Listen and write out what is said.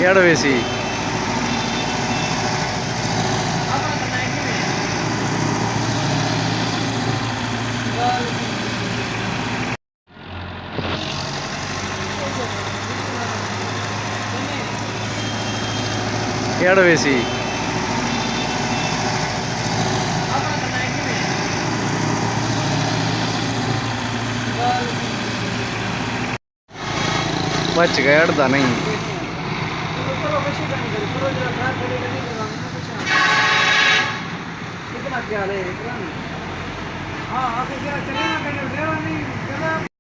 एडवेसी एडवेसी बच गया अड़दा नहीं। कितना क्या ले हाँ आगे चले ना